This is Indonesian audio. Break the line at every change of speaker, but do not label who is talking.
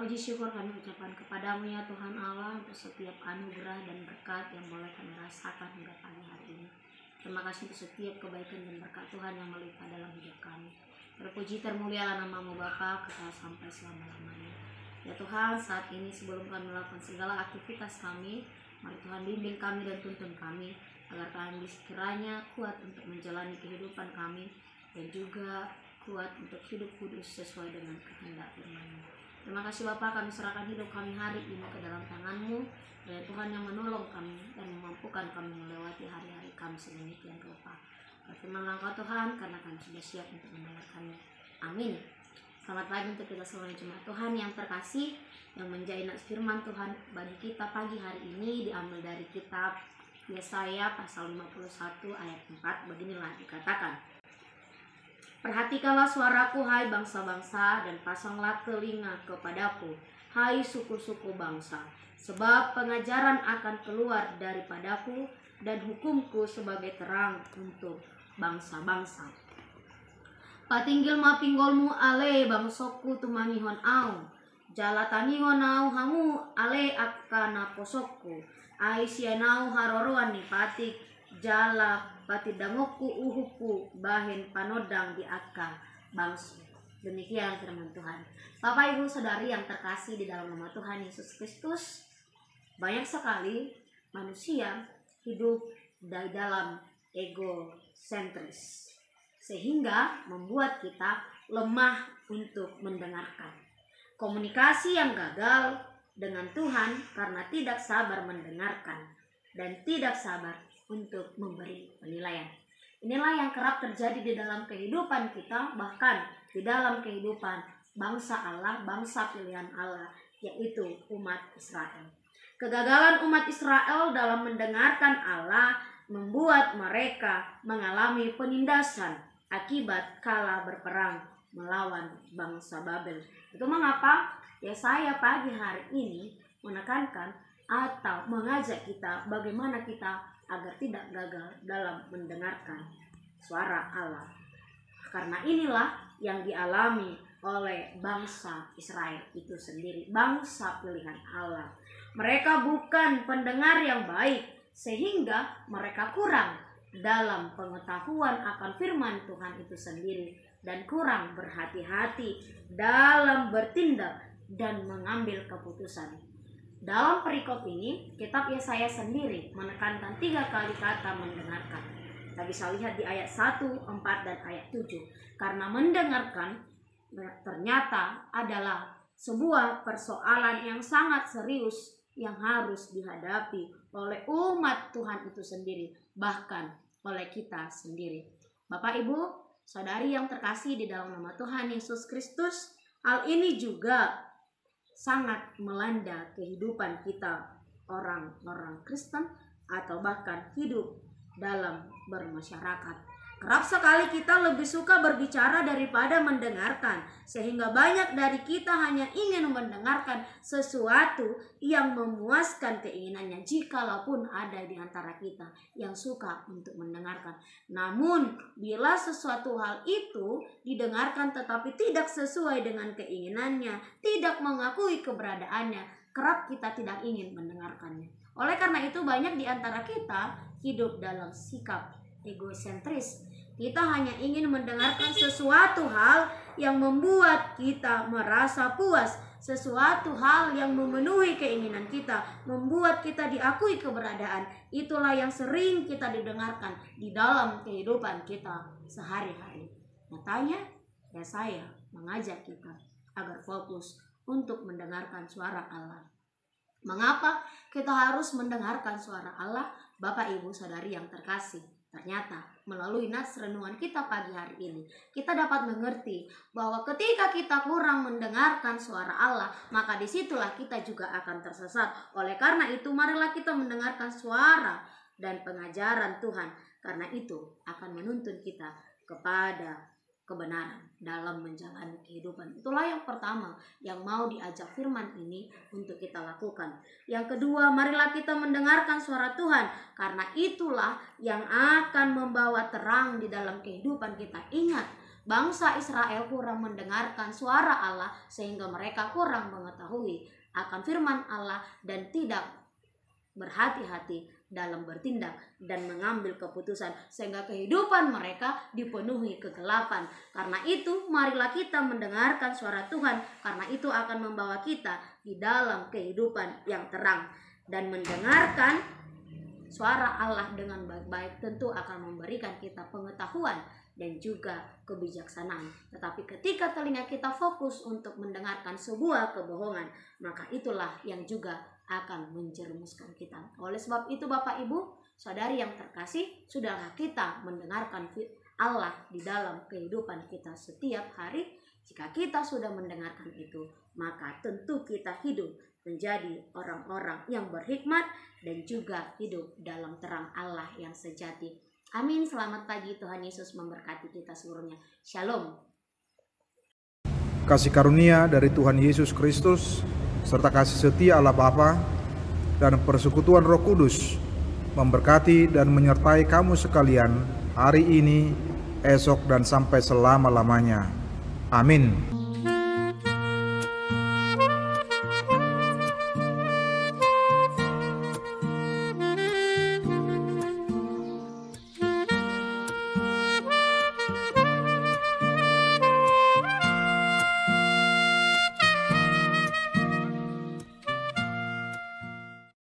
puji syukur kami ucapkan kepadamu ya Tuhan Allah untuk setiap anugerah dan berkat yang boleh kami rasakan hingga pagi hari ini. Terima kasih untuk setiap kebaikan dan berkat Tuhan yang melimpah dalam hidup kami. Terpuji termulialah namamu Bapa kekal sampai selama-lamanya. Ya Tuhan, saat ini sebelum kami melakukan segala aktivitas kami, mari Tuhan bimbing kami dan tuntun kami agar kami kiranya kuat untuk menjalani kehidupan kami dan juga kuat untuk hidup kudus sesuai dengan kehendak firman-Mu. Terima kasih Bapa, kami serahkan hidup kami hari ini ke dalam tangan-Mu, dan Tuhan yang menolong kami dan memampukan kami melewati hari-hari kami sedemikian rupa. Berfirmanlah Engkau Tuhan, karena kami sudah siap untuk mendengarkannya. Amin. Selamat pagi untuk kita semuanya jemaat Tuhan yang terkasih, yang menjadi nas firman Tuhan bagi kita pagi hari ini diambil dari kitab Yesaya pasal 51 ayat 4. Beginilah dikatakan, perhatikanlah suaraku hai bangsa-bangsa, dan pasanglah telinga kepadaku hai suku-suku bangsa, sebab pengajaran akan keluar daripadaku dan hukumku sebagai terang untuk bangsa-bangsa. Patinggil ma pinggolmu ale bangsoku tumanihon au, jalatanihon au hamu ale akana posokku, ai sianau haroroan ni patik jala patidangoku uhuku bahen panodang di akka bangsu. Demikian firman Tuhan. Bapak Ibu Saudari yang terkasih di dalam nama Tuhan Yesus Kristus, banyak sekali manusia hidup di dalam egosentris, sehingga membuat kita lemah untuk mendengarkan. Komunikasi yang gagal dengan Tuhan karena tidak sabar mendengarkan dan tidak sabar untuk memberi penilaian. Inilah yang kerap terjadi di dalam kehidupan kita, bahkan di dalam kehidupan bangsa Allah, bangsa pilihan Allah, yaitu umat Israel. Kegagalan umat Israel dalam mendengarkan Allah membuat mereka mengalami penindasan akibat kalah berperang melawan bangsa Babel. Itu mengapa Yesaya pagi hari ini menekankan atau mengajak kita bagaimana kita agar tidak gagal dalam mendengarkan suara Allah. Karena inilah yang dialami oleh bangsa Israel itu sendiri, bangsa pilihan Allah. Mereka bukan pendengar yang baik, sehingga mereka kurang dalam pengetahuan akan firman Tuhan itu sendiri dan kurang berhati-hati dalam bertindak dan mengambil keputusan. Dalam perikop ini, kitab Yesaya sendiri menekankan 3 kali kata mendengarkan. Kita bisa lihat di ayat 1, 4, dan ayat 7. Karena mendengarkan ternyata adalah sebuah persoalan yang sangat serius yang harus dihadapi oleh umat Tuhan itu sendiri, bahkan oleh kita sendiri. Bapak, Ibu, Saudari yang terkasih di dalam nama Tuhan Yesus Kristus, hal ini juga sangat melanda kehidupan kita orang-orang Kristen atau bahkan hidup dalam bermasyarakat. Kerap sekali kita lebih suka berbicara daripada mendengarkan, sehingga banyak dari kita hanya ingin mendengarkan sesuatu yang memuaskan keinginannya, jikalaupun ada di antara kita yang suka untuk mendengarkan. Namun, bila sesuatu hal itu didengarkan tetapi tidak sesuai dengan keinginannya, tidak mengakui keberadaannya, kerap kita tidak ingin mendengarkannya. Oleh karena itu, banyak di antara kita hidup dalam sikap egosentris. Kita hanya ingin mendengarkan sesuatu hal yang membuat kita merasa puas, sesuatu hal yang memenuhi keinginan kita, membuat kita diakui keberadaan. Itulah yang sering kita didengarkan di dalam kehidupan kita sehari-hari. Nyatanya, Yesaya mengajak kita agar fokus untuk mendengarkan suara Allah. Mengapa kita harus mendengarkan suara Allah? Bapak, Ibu, Saudari yang terkasih, ternyata melalui nats renungan kita pagi hari ini, kita dapat mengerti bahwa ketika kita kurang mendengarkan suara Allah, maka disitulah kita juga akan tersesat. Oleh karena itu, marilah kita mendengarkan suara dan pengajaran Tuhan, karena itu akan menuntun kita kepada kebenaran dalam menjalani kehidupan. Itulah yang pertama yang mau diajak firman ini untuk kita lakukan. Yang kedua, marilah kita mendengarkan suara Tuhan, karena itulah yang akan membawa terang di dalam kehidupan kita. Ingat bangsa Israel kurang mendengarkan suara Allah sehingga mereka kurang mengetahui akan firman Allah dan tidak berhati-hati dalam bertindak dan mengambil keputusan sehingga kehidupan mereka dipenuhi kegelapan. Karena itu marilah kita mendengarkan suara Tuhan, karena itu akan membawa kita di dalam kehidupan yang terang. Dan mendengarkan suara Allah dengan baik-baik tentu akan memberikan kita pengetahuan dan juga kebijaksanaan. Tetapi ketika telinga kita fokus untuk mendengarkan sebuah kebohongan, maka itulah yang juga akan menjerumuskan kita. Oleh sebab itu Bapak Ibu, saudari yang terkasih, sudahlah kita mendengarkan Allah di dalam kehidupan kita setiap hari. Jika kita sudah mendengarkan itu, maka tentu kita hidup menjadi orang-orang yang berhikmat dan juga hidup dalam terang Allah yang sejati. Amin. Selamat pagi, Tuhan Yesus memberkati kita seluruhnya. Shalom.
Kasih karunia dari Tuhan Yesus Kristus serta kasih setia Allah Bapa dan persekutuan Roh Kudus memberkati dan menyertai kamu sekalian hari ini, esok, dan sampai selama-lamanya. Amin.